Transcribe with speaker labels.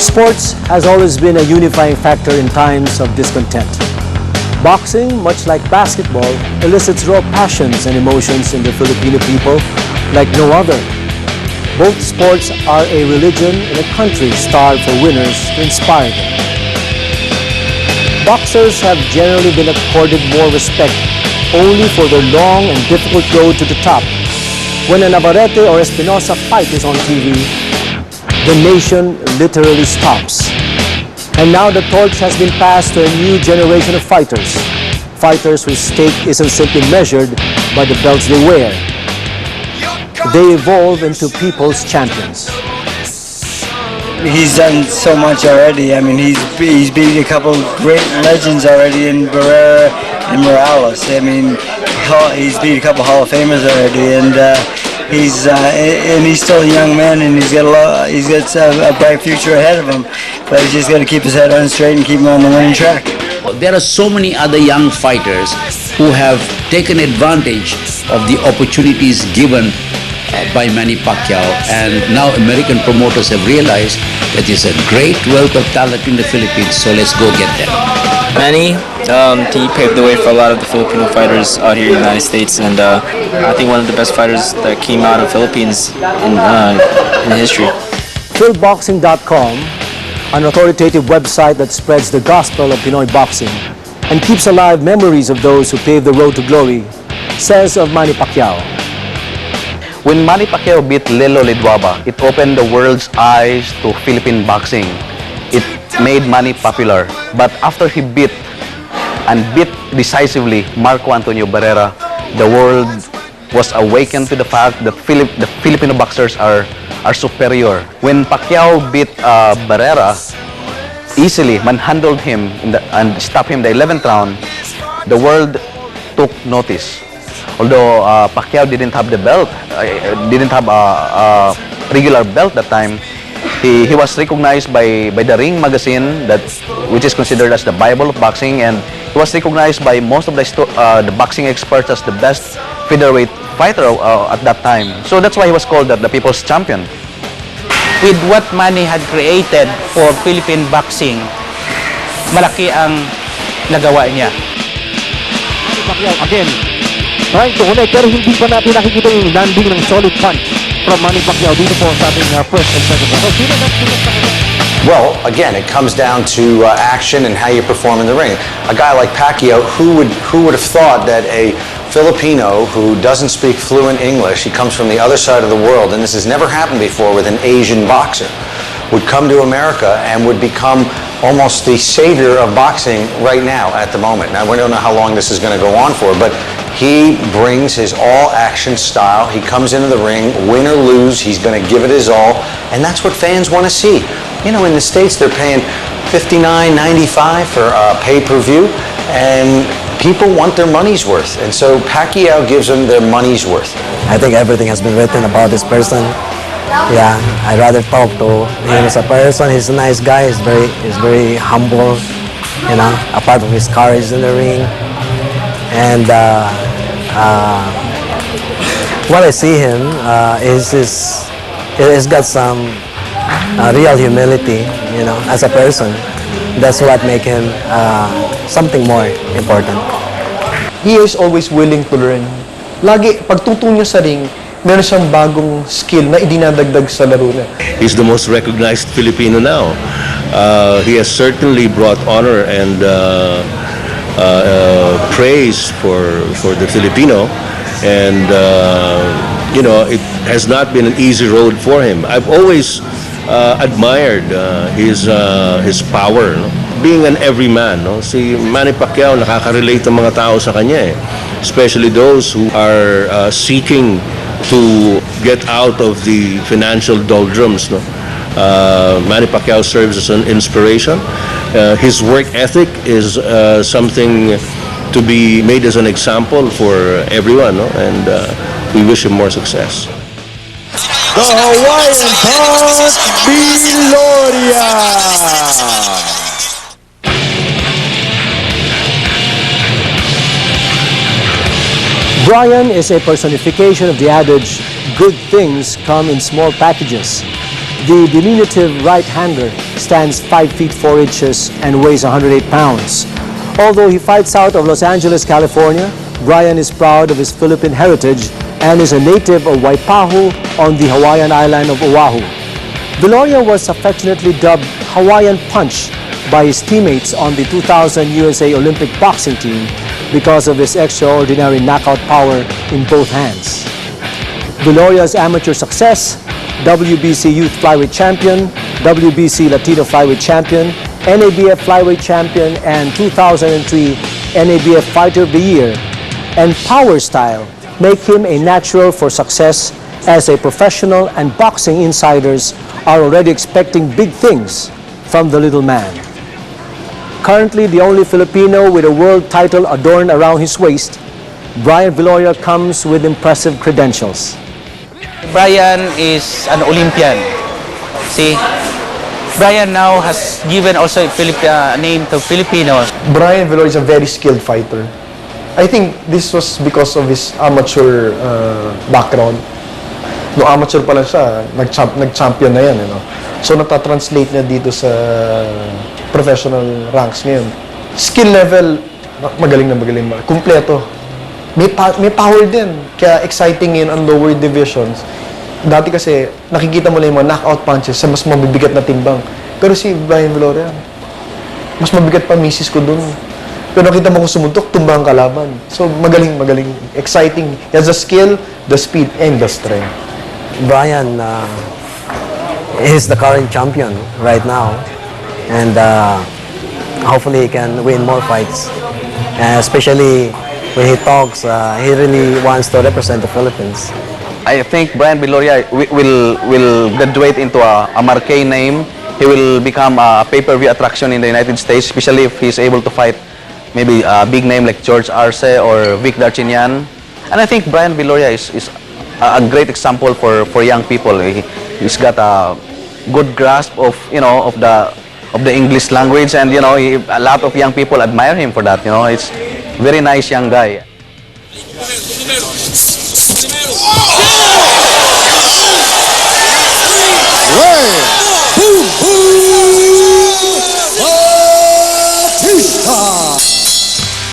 Speaker 1: Sports has always been a unifying factor in times of discontent. Boxing, much like basketball, elicits raw passions and emotions in the Filipino people like no other. Both sports are a religion in a country starved for winners to inspire them. Boxers have generally been accorded more respect only for their long and difficult road to the top. When a Navarrete or Espinosa fight is on TV, the nation literally stops. And now the torch has been passed to a new generation of fighters. Fighters whose stake isn't simply measured by the belts they wear. They evolve into people's champions.
Speaker 2: He's done so much already. I mean, he's beat a couple great legends already in Barrera and Morales. I mean, he's beat a couple Hall of Famers already, and he's still a young man, and he's got a bright future ahead of him. But he's just got to keep his head on straight and keep him on the winning track.
Speaker 3: There are so many other young fighters who have taken advantage of the opportunities given by Manny Pacquiao, and now American promoters have realized that there's a great wealth of talent in the Philippines, so let's go get them.
Speaker 4: Manny, he paved the way for a lot of the Filipino fighters out here in the United States, and I think one of the best fighters that came out of Philippines in history.
Speaker 1: Philboxing.com, an authoritative website that spreads the gospel of Pinoy boxing and keeps alive memories of those who paved the road to glory, says of Manny Pacquiao.
Speaker 5: When Manny Pacquiao beat Lelo Lidwaba, it opened the world's eyes to Philippine boxing. It made Manny popular. But after he beat decisively Marco Antonio Barrera, the world was awakened to the fact that the Filipino boxers are superior. When Pacquiao beat Barrera, easily manhandled him and stopped him in the 11th round, the world took notice. Although Pacquiao didn't have the belt, didn't have a regular belt that time, he was recognized by the Ring magazine, which is considered as the Bible of boxing, and he was recognized by most of the boxing experts as the best featherweight fighter at that time. So that's why he was called the People's Champion.
Speaker 6: With what Manny had created for Philippine boxing, malaki ang nagawa niya.
Speaker 1: Pacquiao again, trying to connect, pero hindi pa natin nakikita yung landing ng solid punch from Manny Pacquiao dito po sa ating first and second round.
Speaker 7: Well, again, it comes down to action and how you perform in the ring. A guy like Pacquiao, who would have thought that a Filipino who doesn't speak fluent English, he comes from the other side of the world, and this has never happened before with an Asian boxer, would come to America and would become almost the savior of boxing right now at the moment. Now, we don't know how long this is going to go on for, but he brings his all-action style. He comes into the ring, win or lose, he's going to give it his all, and that's what fans want to see. You know, in the States, they're paying $59.95 for pay-per-view, and people want their money's worth, and so Pacquiao gives them their money's worth.
Speaker 8: I think everything has been written about this person. Yeah, I'd rather talk to him as a person. He's a nice guy. He's very humble. You know, apart from his courage in the ring, and what I see him he's got some real humility. You know, as a person, that's what makes him something more important.
Speaker 9: He is always willing to learn. Lagi pagtutong niya sa ring, meron siyang bagong skill na idinadagdag sa laro niya.
Speaker 10: He's the most recognized Filipino now. He has certainly brought honor and praise for the Filipino, and you know, it has not been an easy road for him. I've always admired his power, no? Being an everyman, no? Si Manny Pacquiao, nakaka-relate ang mga tao sa kanya, especially those who are seeking to get out of the financial doldrums, no? Manny Pacquiao serves as an inspiration. His work ethic is something to be made as an example for everyone, no? And we wish him more success.
Speaker 11: The Hawaiian Punch Biloria!
Speaker 1: Brian is a personification of the adage, good things come in small packages. The diminutive right-hander stands 5 feet 4 inches and weighs 108 pounds. Although he fights out of Los Angeles, California, Brian is proud of his Philippine heritage and is a native of Waipahu on the Hawaiian island of Oahu. Viloria was affectionately dubbed Hawaiian Punch by his teammates on the 2000 USA Olympic boxing team because of his extraordinary knockout power in both hands. Viloria's amateur success, WBC Youth Flyweight Champion, WBC Latino Flyweight Champion, NABF Flyweight Champion, and 2003 NABF Fighter of the Year, and power style make him a natural for success as a professional, and boxing insiders are already expecting big things from the little man. Currently the only Filipino with a world title adorned around his waist, Brian Viloria comes with impressive credentials.
Speaker 6: Brian is an Olympian. See, Brian now has given also a name to Filipinos.
Speaker 9: Brian Viloria is a very skilled fighter. I think this was because of his amateur background. No, amateur pa lang siya, nag-champion na yan. You know? So natatranslate niya dito sa professional ranks ngayon. Skill level, magaling na magaling. Kumpleto. May power din. Kaya exciting yun ang lower divisions. Dati kasi, nakikita mo lang yung mga knockout punches sa mas mabibigat na timbang. Pero si Brian Viloria, mas mabigat pa misis ko dun. Pero nakita mo kung sumuntok, tumbang kalaban. So magaling, magaling. Exciting. He has the skill, the speed, and the strength.
Speaker 8: Brian is the current champion right now, and hopefully he can win more fights. Especially when he talks, he really wants to represent the Philippines.
Speaker 5: I think Brian Viloria will graduate into a marquee name. He will become a pay-per-view attraction in the United States, especially if he's able to fight maybe a big name like George Arce or Vic Darchinyan. And I think Brian Viloria is a great example for young people. He's got a good grasp of the English language, and a lot of young people admire him for that. It's very nice young guy.